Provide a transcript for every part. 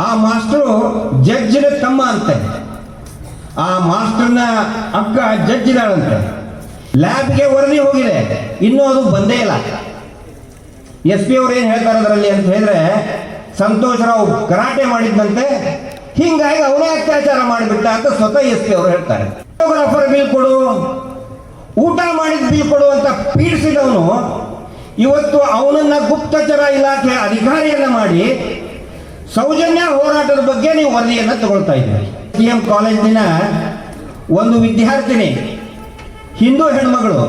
ಆ ಮಾಸ್ಟರು ಜಡ್ಜಿನ ತಮ್ಮ ಅಂತೆ. ಆ ಮಾಸ್ಟರ್ನ ಅಕ್ಕ ಜಡ್ಜ್ ಇದ್ದಾಳಂತೆ. ಲ್ಯಾಬ್ಗೆ ವರದಿ ಹೋಗಿದೆ, ಇನ್ನೂ ಅದು ಬಂದೇ ಇಲ್ಲ. SP ಅವ್ರು ಏನು ಹೇಳ್ತಾರೆ ಅದರಲ್ಲಿ ಅಂತ ಹೇಳಿದ್ರೆ, ಸಂತೋಷ್ ರಾವ್ ಕರಾಟೆ ಮಾಡಿದ್ದಂತೆ, ಹಿಂಗಾಗಿ ಅವನೇ ಅತ್ಯಾಚಾರ ಮಾಡಿಬಿಟ್ಟ ಅಂತ ಸ್ವತಃ SP ಅವರು ಹೇಳ್ತಾರೆ. ಫೋಟೋಗ್ರಾಫರ್ ಬಿಲ್ ಕೊಡು, ಊಟ ಮಾಡಿದ ಬಿಲ್ ಕೊಡು ಅಂತ ಪೀಡಿಸಿದವನು ಇವತ್ತು ಅವನನ್ನ ಗುಪ್ತಚರ ಇಲಾಖೆ ಅಧಿಕಾರಿಯನ್ನ ಮಾಡಿ ಸೌಜನ್ಯ ಹೋರಾಟದ ಬಗ್ಗೆ ನೀವು ವರದಿಯನ್ನು ತಗೊಳ್ತಾ ಇದ್ದೀರಿ. TM ಕಾಲೇಜಿನ ಒಂದು ವಿದ್ಯಾರ್ಥಿನಿ, ಹಿಂದೂ ಹೆಣ್ಮಗಳು,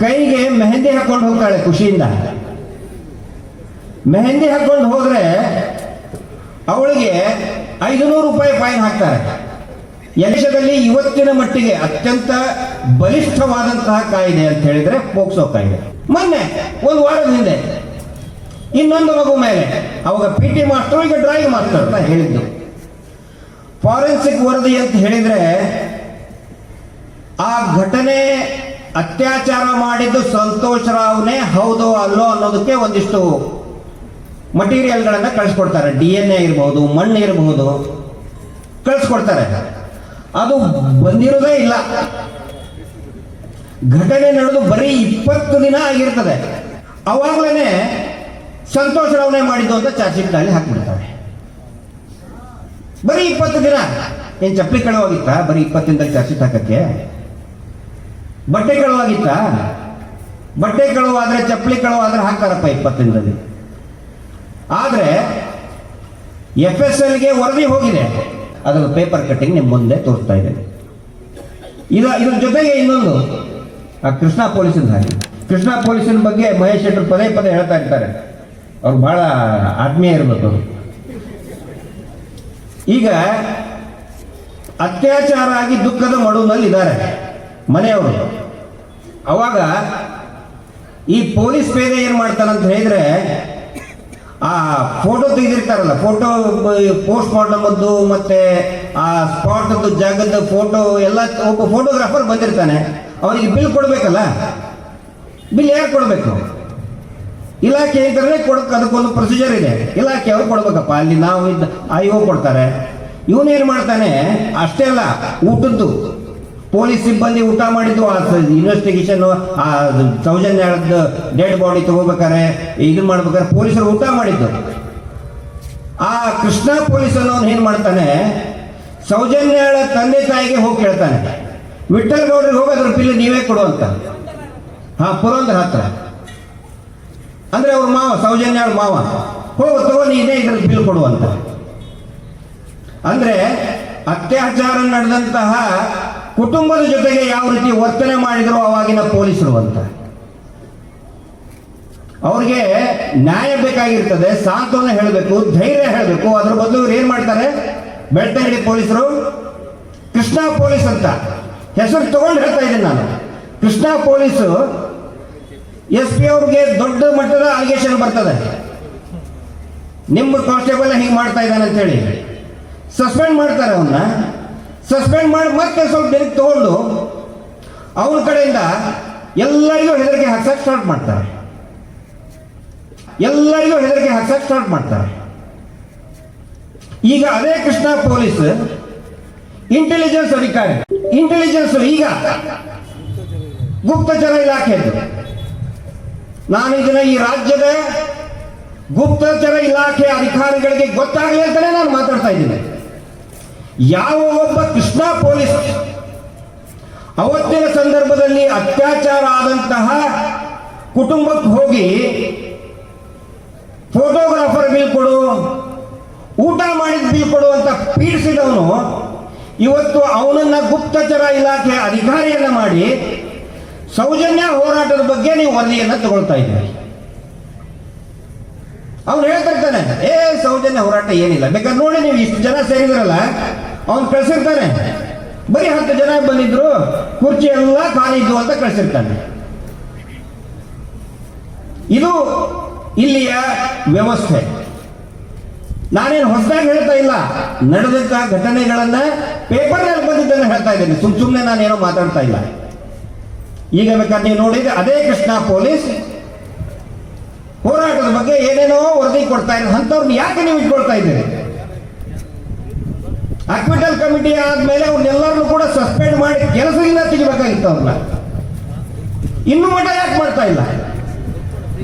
ಕೈಗೆ ಮೆಹಂದಿ ಹಾಕೊಂಡು ಹೋಗ್ತಾಳೆ ಖುಷಿಯಿಂದ. ಮೆಹಂದಿ ಹಾಕೊಂಡು ಹೋದ್ರೆ ಅವಳಿಗೆ 500 ರೂಪಾಯಿ ಫೈನ್ ಹಾಕ್ತಾರೆ. ದೇಶದಲ್ಲಿ ಇವತ್ತಿನ ಮಟ್ಟಿಗೆ ಅತ್ಯಂತ ಬಲಿಷ್ಠವಾದಂತಹ ಕಾಯ್ದೆ ಅಂತ ಹೇಳಿದ್ರೆ ಪೋಕ್ಸೋ ಕಾಯ್ದೆ. ಮೊನ್ನೆ ಒಂದು ವಾರದ ಹಿಂದೆ ಇನ್ನೊಂದು ಮಗು ಮೇಲೆ, ಅವಾಗ PT ಮಾಸ್ಟರ್, ಈಗ ಡ್ರಾಯಿಂಗ್ ಮಾಸ್ಟರ್ ಅಂತ ಹೇಳಿದ್ದು. ಫಾರೆನ್ಸಿಕ್ ವರದಿ ಅಂತ ಹೇಳಿದ್ರೆ ಆ ಘಟನೆ ಅತ್ಯಾಚಾರ ಮಾಡಿದ್ದು ಸಂತೋಷ್ ರಾವ್ನೇ ಹೌದೋ ಅಲ್ಲೋ ಅನ್ನೋದಕ್ಕೆ ಒಂದಿಷ್ಟು ಮಟೀರಿಯಲ್ಗಳನ್ನು ಕಳಿಸ್ಕೊಡ್ತಾರೆ. DNA ಇರಬಹುದು, ಮಣ್ಣು ಇರಬಹುದು, ಕಳಿಸ್ಕೊಡ್ತಾರೆ. ಅದು ಬಂದಿರೋದೇ ಇಲ್ಲ. ಘಟನೆ ನಡೆದು ಬರೀ 20 ದಿನ ಆಗಿರ್ತದೆ. ಅವಾಗಲೇ ಸಂತೋಷ್ ರಾವ್ನೇ ಮಾಡಿದ್ದು ಅಂತ ಚಾರ್ಜ್ ಶೀಟ್ ಅಲ್ಲಿ ಹಾಕ್ಬಿಡ್ತಾರೆ. ಬರೀ 20 ದಿನ. ಏನ್ ಚಪ್ಪಲಿ ಕಳುವಾಗಿತ್ತ? ಬರೀ 20 ದಿನದಲ್ಲಿ ಚಾರ್ಜ್ ಶೀಟ್ ಹಾಕಕ್ಕೆ. ಬಟ್ಟೆ ಕಳುವಾಗಿತ್ತ? ಬಟ್ಟೆ ಕಳುವಾದ್ರೆ, ಚಪ್ಪಲಿ ಕಳುವಾದ್ರೆ ಹಾಕ್ತಾರಪ್ಪ 20 ದಿನದಲ್ಲಿ. ಆದ್ರೆ FSLಗೆ ವರದಿ ಹೋಗಿದೆ, ಅದರ ಪೇಪರ್ ಕಟ್ಟಿಂಗ್ ನಿಮ್ಮ ಮುಂದೆ ತೋರಿಸ್ತಾ ಇದ್ದೇನೆ. ಇದ್ರ ಜೊತೆಗೆ ಇನ್ನೊಂದು, ಆ ಕೃಷ್ಣ ಪೊಲೀಸಿನ ಹಾಗೆ, ಕೃಷ್ಣ ಪೊಲೀಸಿನ ಬಗ್ಗೆ ಮಹೇಶ್ ಶೆಟ್ಟರು ಪದೇ ಪದೇ ಹೇಳ್ತಾ ಇರ್ತಾರೆ. ಅವ್ರು ಬಹಳ ಆತ್ಮೀಯ ಇರಬೇಕು. ಈಗ ಅತ್ಯಾಚಾರ ಆಗಿ ದುಃಖದ ಮಡುವಿನಲ್ಲಿ ಇದ್ದಾರೆ ಮನೆಯವರು. ಅವಾಗ ಈ ಪೊಲೀಸ್ ಪೇದೆ ಏನ್ ಮಾಡ್ತಾನಂತ ಹೇಳಿದ್ರೆ, ಆ ಫೋಟೋ ತೆಗೆದಿರ್ತಾರಲ್ಲ, ಫೋಟೋ ಪೋಸ್ಟ್ ಮಾಡಬಹುದು, ಮತ್ತೆ ಆ ಸ್ಪಾಟ್ ಜಾಗದ ಫೋಟೋ ಎಲ್ಲ, ಒಬ್ಬ ಫೋಟೋಗ್ರಾಫರ್ ಬಂದಿರ್ತಾನೆ, ಅವನಿಗೆ ಬಿಲ್ ಕೊಡ್ಬೇಕಲ್ಲ. ಬಿಲ್ ಯಾರು ಕೊಡ್ಬೇಕು? ಇಲಾಖೆ ಇದ್ರೆ ಕೊಡಕ್ಕೆ ಅದಕ್ಕೊಂದು ಪ್ರೊಸೀಜರ್ ಇದೆ. ಇಲಾಖೆ ಅವ್ರು ಕೊಡ್ಬೇಕಪ್ಪ. ಅಲ್ಲಿ ನಾವು IO ಕೊಡ್ತಾರೆ. ಇವನೇನ್ ಮಾಡ್ತಾನೆ, ಅಷ್ಟೇ ಅಲ್ಲ, ಊಟದ್ದು, ಪೊಲೀಸ್ ಸಿಬ್ಬಂದಿ ಊಟ ಮಾಡಿದ್ದು, ಆ ಇನ್ವೆಸ್ಟಿಗೇಷನ್, ಆ ಸೌಜನ್ಯ ಡೆಡ್ ಬಾಡಿ ತಗೋಬೇಕಾರೆ, ಇದನ್ನ ಮಾಡ್ಬೇಕಾರೆ ಪೊಲೀಸರು ಊಟ ಮಾಡಿದ್ದು. ಆ ಕೃಷ್ಣ ಪೊಲೀಸ್ ಅನ್ನೋನು ಏನ್ ಮಾಡ್ತಾನೆ, ಸೌಜನ್ಯಳ ತಂದೆ ತಾಯಿಗೆ ಹೋಗಿ ಕೇಳ್ತಾನೆ, ವಿಠಲ್ ಗೌಡ್ರಿಗೆ ಹೋಗಿ ಅದ್ರ ಬಿಲ್ ನೀವೇ ಕೊಡು ಅಂತ. ಪುರಂದರ ಹತ್ರ, ಅಂದ್ರೆ ಅವ್ರ ಮಾವ, ಸೌಜನ್ಯಳ ಮಾವ, ಹೋಗು ತಗೋ ನೀನೇ ಇದ್ರ ಬಿಲ್ ಕೊಡು ಅಂತ. ಅಂದ್ರೆ ಅತ್ಯಾಚಾರ ನಡೆದಂತಹ ಕುಟುಂಬದ ಜೊತೆಗೆ ಯಾವ ರೀತಿ ವರ್ತನೆ ಮಾಡಿದ್ರು ಅವಾಗಿನ ಪೊಲೀಸರು ಅಂತ. ಅವ್ರಿಗೆ ನ್ಯಾಯ ಬೇಕಾಗಿರ್ತದೆ, ಸಾಂತ್ವನ ಹೇಳಬೇಕು, ಧೈರ್ಯ ಹೇಳಬೇಕು. ಅದ್ರ ಬದಲು ಇವ್ರು ಏನ್ ಮಾಡ್ತಾರೆ, ಬೆಳ್ತಂಗಡಿ ಪೊಲೀಸರು ಕೃಷ್ಣ ಪೊಲೀಸ್ ಅಂತ ಹೆಸರು ತಗೊಂಡು ಹೇಳ್ತಾ ಇದ್ದೀನಿ ನಾನು. ಕೃಷ್ಣ ಪೊಲೀಸು SP ಅವ್ರಿಗೆ ದೊಡ್ಡ ಮಟ್ಟದ ಅಲಿಗೇಷನ್ ಬರ್ತದೆ, ನಿಮ್ಮ ಕಾನ್ಸ್ಟೇಬಲ್ ಹಿಂಗೆ ಮಾಡ್ತಾ ಇದ್ದಾನೆ ಅಂತ ಹೇಳಿ ಸಸ್ಪೆಂಡ್ ಮಾಡ್ತಾರೆ. ಅವನ್ನ ಸಸ್ಪೆಂಡ್ ಮಾಡಿ ಮತ್ತೆ ಸ್ವಲ್ಪ ದಿನಕ್ಕೆ ತಗೊಂಡು ಅವನ ಕಡೆಯಿಂದ ಎಲ್ಲರಿಗೂ ಹೆದರಿಕೆ ಹಾಕ್ಸಕ್ಕೆ ಸ್ಟಾರ್ಟ್ ಮಾಡ್ತಾರೆ. ಈಗ ಅದೇ ಕೃಷ್ಣ ಪೊಲೀಸ್ ಇಂಟೆಲಿಜೆನ್ಸ್ ಅಧಿಕಾರಿ, ಇಂಟೆಲಿಜೆನ್ಸ್ ಈಗ ಗುಪ್ತಚರ ಇಲಾಖೆದು. ನಾನು ಇದನ್ನ ಈ ರಾಜ್ಯದ ಗುಪ್ತಚರ ಇಲಾಖೆ ಅಧಿಕಾರಿಗಳಿಗೆ ಗೊತ್ತಾಗಲಿ ಅಂತಾನೆ ನಾನು ಮಾತಾಡ್ತಾ ಇದ್ದೀನಿ. ಯಾವ ಒಬ್ಬ ಕೃಷ್ಣ ಪೊಲೀಸ್ ಅವತ್ತಿನ ಸಂದರ್ಭದಲ್ಲಿ ಅತ್ಯಾಚಾರ ಆದಂತಹ ಕುಟುಂಬಕ್ಕೆ ಹೋಗಿ ಫೋಟೋಗ್ರಾಫರ್ ಬಿಲ್ ಕೊಡು, ಊಟ ಮಾಡಿದ ಬಿಲ್ ಕೊಡು ಅಂತ ಪೀಡಿಸಿದವನು ಇವತ್ತು ಅವನನ್ನ ಗುಪ್ತಚರ ಇಲಾಖೆ ಅಧಿಕಾರಿಯನ್ನ ಮಾಡಿ ಸೌಜನ್ಯ ಹೋರಾಟದ ಬಗ್ಗೆ ನೀವು ವರದಿಯನ್ನ ತಗೊಳ್ತಾ ಇದ್ದೀರಿ. ಅವ್ನು ಹೇಳ್ತಿರ್ತಾನೆ, ಸೌಜನ್ಯ ಹೋರಾಟ ಏನಿಲ್ಲ, ಬೇಕಾದ್ರೆ ನೋಡಿ ನೀವು ಇಷ್ಟು ಜನ ಸೇರಿದ್ರಲ್ಲ, ಅವನು ಕಳ್ಸಿರ್ತಾನೆ, ಬರೀ 10 ಜನ ಬಂದಿದ್ರು, ಕುರ್ಚಿ ಎಲ್ಲ ಖಾಲಿ ಇದ್ವು ಅಂತ ಕಳ್ಸಿರ್ತಾನೆ. ಇದು ಇಲ್ಲಿಯ ವ್ಯವಸ್ಥೆ. ನಾನೇನು ಹೊಸದಾಗಿ ಹೇಳ್ತಾ ಇಲ್ಲ, ನಡೆದಂತಹ ಘಟನೆಗಳನ್ನ ಪೇಪರ್ನಲ್ಲಿ ಬಂದಿದ್ದನ್ನು ಹೇಳ್ತಾ ಇದ್ದೇನೆ, ಸುಮ್ಮನೆ ನಾನೇನೋ ಮಾತಾಡ್ತಾ ಇಲ್ಲ. ಈಗ ಬೇಕಾದ್ರೆ ನೀವು ನೋಡಿದ್ರೆ ಅದೇ ಕೃಷ್ಣ ಪೊಲೀಸ್ ಹೋರಾಟದ ಬಗ್ಗೆ ಏನೇನೋ ವರದಿ ಕೊಡ್ತಾ ಇದ್ದಾರೆ. ಅಂಥವ್ರನ್ನ ಯಾಕೆ ನೀವು ಇಟ್ಕೊಳ್ತಾ ಇದ್ದೀರಿ? ಅಕ್ವಿಟಲ್ ಕಮಿಟಿ ಆದ್ಮೇಲೆ ಅವ್ರನ್ನೆಲ್ಲರನ್ನು ಕೂಡ ಸಸ್ಪೆಂಡ್ ಮಾಡಿ ಕೆಲಸದಿಂದ ತೆಗಿಬೇಕಾಗಿತ್ತು ಅವ್ರನ್ನ. ಇನ್ನೂ ಮಠ ಯಾಕೆ ಮಾಡ್ತಾ ಇಲ್ಲ?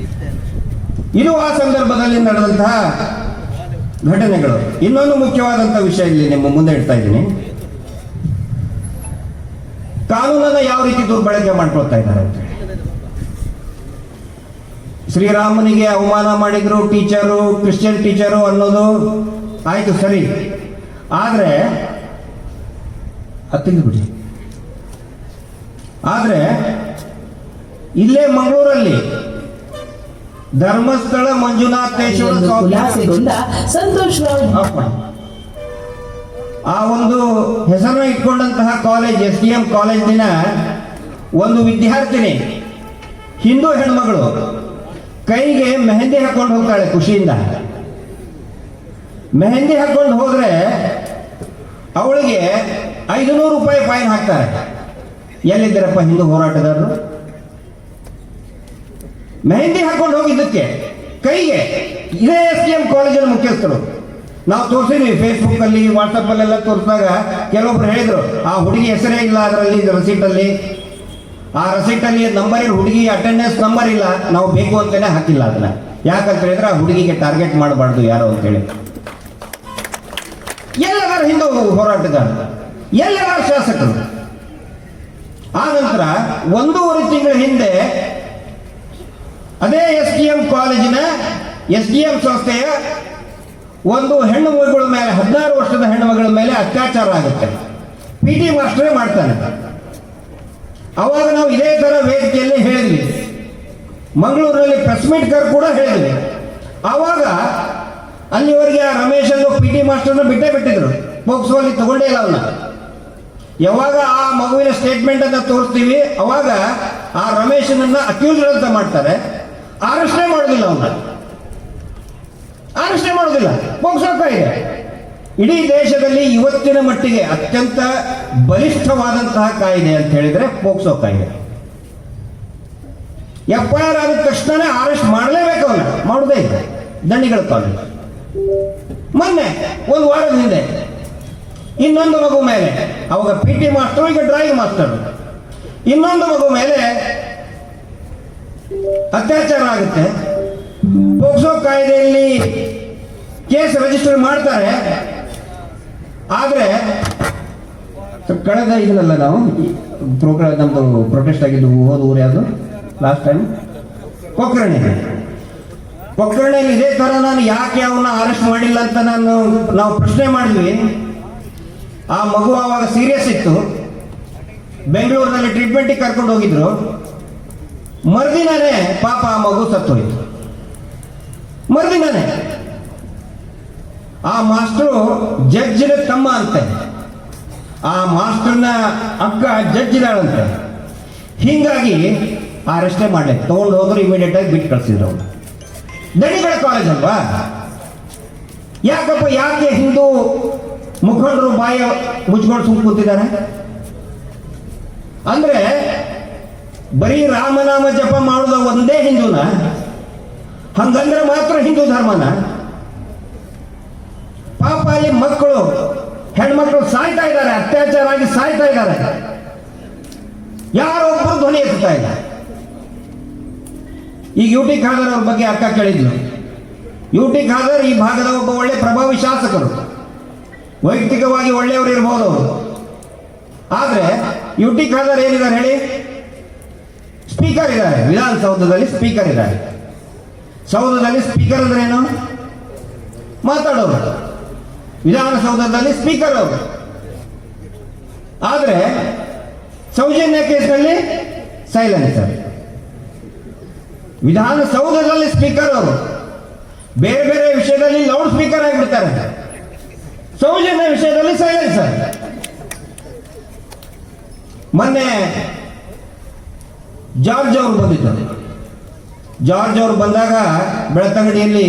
ಇದು ಆ ಸಂದರ್ಭದಲ್ಲಿ ನಡೆದಂತಹ ಘಟನೆಗಳು. ಇನ್ನೊಂದು ಮುಖ್ಯವಾದಂತಹ ವಿಷಯ ಇಲ್ಲಿ ನಿಮ್ಮ ಮುಂದೆ ಇಡ್ತಾ ಇದ್ದೀನಿ. ಕಾನೂನನ್ನ ಯಾವ ರೀತಿ ದುರ್ಬಳಕೆ ಮಾಡ್ಕೊಳ್ತಾ ಇದ್ದಾರೆ ಅಂತ. ಶ್ರೀರಾಮನಿಗೆ ಅವಮಾನ ಮಾಡಿದ್ರು ಟೀಚರು, ಕ್ರಿಶ್ಚಿಯನ್ ಟೀಚರು ಅನ್ನೋದು ಆಯ್ತು ಸರಿ, ಆದ್ರೆ ಬಿಡಿ. ಆದ್ರೆ ಇಲ್ಲೇ ಮಂಗಳೂರಲ್ಲಿ ಧರ್ಮಸ್ಥಳ ಮಂಜುನಾಥೇಶ್ವರ ಆ ಒಂದು ಹೆಸರನ್ನ ಇಟ್ಕೊಂಡಂತಹ ಕಾಲೇಜ್ SDM ಕಾಲೇಜಿನ ಒಂದು ವಿದ್ಯಾರ್ಥಿನಿ, ಹಿಂದೂ ಹೆಣ್ಮಗಳು, ಕೈಗೆ ಮೆಹಂದಿ ಹಾಕೊಂಡು ಹೋಗ್ತಾಳೆ ಖುಷಿಯಿಂದ. ಮೆಹಂದಿ ಹಾಕೊಂಡು ಹೋದ್ರೆ ಅವಳಿಗೆ 500 ರೂಪಾಯಿ ಫೈನ್ ಹಾಕ್ತಾರೆ. ಎಲ್ಲಿದ್ದೀರಪ್ಪ ಹಿಂದೂ ಹೋರಾಟಗಾರರು? ಮೆಹಂದಿ ಹಾಕೊಂಡು ಹೋಗಿದ್ದಕ್ಕೆ ಕೈಗೆ. ಇದೇ SDM ಕಾಲೇಜಿನ ಮುಖ್ಯಸ್ಥರು. ನಾವು ತೋರಿಸಿದ್ವಿ ಫೇಸ್ಬುಕ್ ಅಲ್ಲಿ, ವಾಟ್ಸಪ್ ಅಲ್ಲೆಲ್ಲ ತೋರಿಸಿದಾಗ ಕೆಲವೊಬ್ರು ಹೇಳಿದ್ರು ಆ ಹುಡುಗಿ ಹೆಸರೇ ಇಲ್ಲ ಅದರಲ್ಲಿ, ರಸೀಟಲ್ಲಿ. ಆ ರಸೀಟಲ್ಲಿ ನಂಬರ್ ಇಲ್ಲ, ಹುಡುಗಿ ಅಟೆಂಡೆನ್ಸ್ ನಂಬರ್ ಇಲ್ಲ. ನಾವು ಬೇಕು ಅಂತಾನೆ ಹಾಕಿಲ್ಲ ಅದನ್ನ. ಯಾಕಂತ ಹೇಳಿದ್ರೆ ಆ ಹುಡುಗಿಗೆ ಟಾರ್ಗೆಟ್ ಮಾಡಬಾರ್ದು ಯಾರು ಅಂತೇಳಿ. ಎಲ್ಲರ ಹಿಂದೂ ಹೋರಾಟಗಾರ, ಎಲ್ಲರ ಶಾಸಕರು. ಆ ನಂತರ 1.5 ತಿಂಗಳ ಹಿಂದೆ ಅದೇ SDM ಕಾಲೇಜಿನ SDM ಸಂಸ್ಥೆಯ ಒಂದು ಹೆಣ್ಣು ಮಗಳ ಮೇಲೆ, 16 ವರ್ಷದ ಹೆಣ್ಣು ಮಗಳ ಮೇಲೆ ಅತ್ಯಾಚಾರ ಆಗುತ್ತೆ. PT ಮಾಸ್ಟರೇ ಮಾಡ್ತಾನೆ. ಅವಾಗ ನಾವು ಇದೇ ತರ ವೇದಿಕೆಯಲ್ಲಿ ಹೇಳಿದ್ವಿ, ಮಂಗಳೂರಿನಲ್ಲಿ ಪ್ರೆಸ್ ಮೀಟ್ ಕೂಡ ಹೇಳಿದ್ವಿ. ಆವಾಗ ಅಲ್ಲಿವರೆಗೆ ಆ ರಮೇಶ್ ಅನ್ನೋ PT ಮಾಸ್ಟರ್ನ ಬಿಟ್ಟಿದ್ರು, ಪೋಕ್ಸೋ ಅಲ್ಲಿ ತಗೊಂಡೇ ಇಲ್ಲ ಅವನ್ನ. ಯಾವಾಗ ಆ ಮಗುವಿನ ಸ್ಟೇಟ್ಮೆಂಟ್ ಅನ್ನ ತೋರಿಸ್ತೀವಿ ಅವಾಗ ಆ ರಮೇಶನನ್ನ ಅಕ್ಯೂಸ್ಡ್ ಅಂತ ಮಾಡ್ತಾರೆ. ಅರೆಸ್ಟೇ ಮಾಡೋದಿಲ್ಲ ಅವನ್ನ, ಅರೆಸ್ಟೇ ಮಾಡೋದಿಲ್ಲ. ಪೋಕ್ಸೋ ಕಾಯ್ದೆ ಇಡೀ ದೇಶದಲ್ಲಿ ಇವತ್ತಿನ ಮಟ್ಟಿಗೆ ಅತ್ಯಂತ ಬಲಿಷ್ಠವಾದಂತಹ ಕಾಯ್ದೆ ಅಂತ ಹೇಳಿದ್ರೆ ಪೋಕ್ಸೋ ಕಾಯ್ದೆ. FIR ಆದ ತಕ್ಷಣನೇ ಅರೆಸ್ಟ್ ಮಾಡಲೇಬೇಕು ಅವನ್ನ, ಮಾಡೋದೇ ಇಲ್ಲ. ದಂಡಿಗಳ ಕಾಲೇಜ್ ಮೊನ್ನೆ 1 ವಾರದ ಹಿಂದೆ ಇನ್ನೊಂದು ಮಗು ಮೇಲೆ, ಅವಾಗ PT ಮಾಸ್ಟರ್, ಈಗ ಡ್ರಾಯಿಂಗ್ ಮಾಸ್ಟರ್, ಇನ್ನೊಂದು ಮಗು ಮೇಲೆ ಅತ್ಯಾಚಾರ ಆಗುತ್ತೆ. ಪೋಕ್ಸೋ ಕಾಯ್ದೆಯಲ್ಲಿ ಕೇಸ್ ರಿಜಿಸ್ಟರ್ ಮಾಡ್ತಾರೆ. ಆದ್ರೆ ಕಳೆದ ಇದನ್ನಲ್ಲ ನಾವು ಪ್ರೋಗ್ರಾಮ್ ನಮ್ದು ಪ್ರೊಟೆಸ್ಟ್ ಆಗಿದ್ದು ಹೋದ ಊರು ಯಾವುದು ಲಾಸ್ಟ್ ಟೈಮ್ ಕೊಕ್ಕರ್ಣೆಯಲ್ಲಿ ಇದೇ ತರ ನಾನು ಯಾಕೆ ಅವನ್ನ ಅರೆಸ್ಟ್ ಮಾಡಿಲ್ಲ ಅಂತ ನಾವು ಪ್ರಶ್ನೆ ಮಾಡಿದ್ವಿ. ಆ ಮಗು ಆವಾಗ ಸೀರಿಯಸ್ ಇತ್ತು, ಬೆಂಗಳೂರಿನಲ್ಲಿ ಟ್ರೀಟ್ಮೆಂಟಿಗೆ ಕರ್ಕೊಂಡು ಹೋಗಿದ್ರು. ಮರುದಿನಾನೇ ಪಾಪ ಆ ಮಗು ಸತ್ತೋಯ್ತು. ಮರುದಿನಾನೇ ಆ ಮಾಸ್ಟರು ಜಡ್ಜಿನ ತಮ್ಮ ಅಂತೆ, ಆ ಮಾಸ್ಟರ್ನ ಅಕ್ಕ ಜಡ್ಜಿದಾಳಂತೆ. ಹೀಗಾಗಿ ಅರೆಸ್ಟೇ ಮಾಡಲಿ, ತಗೊಂಡು ಹೋದ್ರು ಇಮಿಡಿಯೇಟ್ ಆಗಿ ಬಿಟ್ಟು ಕಳಿಸಿದ್ರು ಅವರು. ದಣಿಗಳ ಕಾಲೇಜ್ ಅಲ್ವಾ? ಯಾಕೆ ಹಿಂದೂ ಮುಖಂಡರು ಬಾಯ ಮುಚ್ಕೊಂಡು ಸುಮ್ಮ ಕೂತಿದ್ದಾರೆ ಅಂದ್ರೆ, ಬರೀ ರಾಮನಾಮ ಜಪ ಮಾಡುದ ಒಂದೇ ಹಿಂದೂನ? ಹಂಗಂದ್ರೆ ಮಾತ್ರ ಹಿಂದೂ ಧರ್ಮನ? ಪಾಪ ಅಲ್ಲಿ ಮಕ್ಕಳು, ಹೆಣ್ಮಕ್ಳು ಸಾಯ್ತಾ ಇದ್ದಾರೆ, ಅತ್ಯಾಚಾರ ಆಗಿ ಸಾಯ್ತಾ ಇದ್ದಾರೆ. ಯಾರೊಬ್ಬರು ಧ್ವನಿ ಎತ್ತಾ ಇಲ್ಲ. ಈಗ UT ಖಾದರ್ ಅವ್ರ ಬಗ್ಗೆ ಅಕ್ಕ ಕೇಳಿದ್ಲು. UT ಖಾದರ್ ಈ ಭಾಗದ ಒಬ್ಬ ಒಳ್ಳೆ ಪ್ರಭಾವಿ ಶಾಸಕರು, ವೈಯಕ್ತಿಕವಾಗಿ ಒಳ್ಳೆಯವರು ಇರಬಹುದು ಅವರು. ಆದ್ರೆ UT ಖಾದರ್ ಏನಿದ್ದಾರೆ ಹೇಳಿ? ಸ್ಪೀಕರ್ ಇದ್ದಾರೆ, ವಿಧಾನಸೌಧದಲ್ಲಿ ಸ್ಪೀಕರ್ ಇದ್ದಾರೆ. ಸೌಧದಲ್ಲಿ ಸ್ಪೀಕರ್ ಅಂದ್ರೆ ಏನು? ಮಾತಾಡೋರು. ವಿಧಾನಸೌಧದಲ್ಲಿ ಸ್ಪೀಕರ್ ಅವರು. ಆದ್ರೆ ಸೌಜನ್ಯ ಕೇಸ್ನಲ್ಲಿ ಸೈಲೆನ್ಸರ್. ವಿಧಾನಸೌಧದಲ್ಲಿ ಸ್ಪೀಕರ್ ಅವರು, ಬೇರೆ ಬೇರೆ ವಿಷಯದಲ್ಲಿ ಲೌಡ್ ಸ್ಪೀಕರ್ ಆಗಿಬಿಡ್ತಾರೆ. ಸೌಜನ್ಯ ವಿಷಯದಲ್ಲಿ ಸೈಲೆನ್ಸರ್. ಮೊನ್ನೆ ಜಾರ್ಜ್ ಅವರು ಬಂದಿದ್ದರು. ಜಾರ್ಜ್ ಅವರು ಬಂದಾಗ ಬೆಳತಂಗಡಿಯಲ್ಲಿ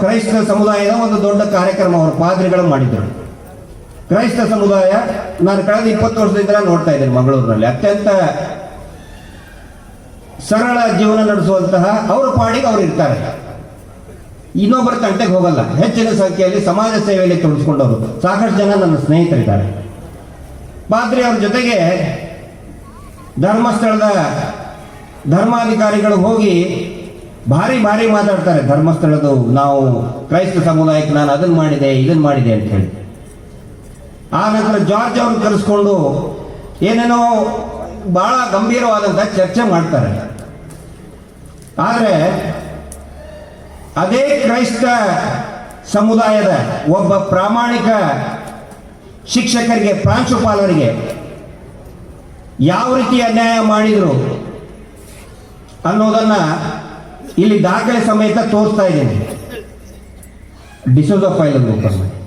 ಕ್ರೈಸ್ತ ಸಮುದಾಯದ ಒಂದು ದೊಡ್ಡ ಕಾರ್ಯಕ್ರಮ ಅವರು ಪಾದ್ರಿಗಳು ಮಾಡಿದ್ರು. ಕ್ರೈಸ್ತ ಸಮುದಾಯ ನಾನು ಕಳೆದ 20 ವರ್ಷದಿಂದ ನೋಡ್ತಾ ಇದ್ದೇನೆ ಮಂಗಳೂರಿನಲ್ಲಿ. ಅತ್ಯಂತ ಸರಳ ಜೀವನ ನಡೆಸುವಂತಹ, ಅವರ ಪಾಡಿಗೆ ಅವರು ಇರ್ತಾರೆ. ಇನ್ನೊಬ್ಬರ ತಂಟೆಗೆ ಹೋಗಲ್ಲ. ಹೆಚ್ಚಿನ ಸಂಖ್ಯೆಯಲ್ಲಿ ಸಮಾಜ ಸೇವೆಯಲ್ಲಿ ತೊಡಗಿಸ್ಕೊಂಡವರು ಸಾಕಷ್ಟು ಜನ ನನ್ನ ಸ್ನೇಹಿತರಿದ್ದಾರೆ. ಪಾದ್ರಿ ಅವ್ರ ಜೊತೆಗೆ ಧರ್ಮಸ್ಥಳದ ಧರ್ಮಾಧಿಕಾರಿಗಳು ಹೋಗಿ ಭಾರಿ ಭಾರಿ ಮಾತಾಡ್ತಾರೆ. ಧರ್ಮಸ್ಥಳದ್ದು ನಾವು ಕ್ರೈಸ್ತ ಸಮುದಾಯಕ್ಕೆ ನಾನು ಅದನ್ನು ಮಾಡಿದೆ ಇದನ್ನು ಮಾಡಿದೆ ಅಂತ ಹೇಳಿ. ಆ ನಂತರ ಜಾರ್ಜ್ ಅವ್ರನ್ನ ಕರೆಸ್ಕೊಂಡು ಏನೇನೋ ಬಹಳ ಗಂಭೀರವಾದಂಥ ಚರ್ಚೆ ಮಾಡ್ತಾರೆ. ಆದರೆ ಅದೇ ಕ್ರೈಸ್ತ ಸಮುದಾಯದ ಒಬ್ಬ ಪ್ರಾಮಾಣಿಕ ಶಿಕ್ಷಕರಿಗೆ, ಪ್ರಾಂಶುಪಾಲರಿಗೆ ಯಾವ ರೀತಿ ಅನ್ಯಾಯ ಮಾಡಿದ್ರು ಅನ್ನೋದನ್ನ ಇಲ್ಲಿ ದಾಖಲೆ ಸಮೇತ ತೋರಿಸ್ತಾ ಇದ್ದೀನಿ. ಡಿಸೋಜ ಫೈಲ್ ಓಪನ್ ಮಾಡಿ.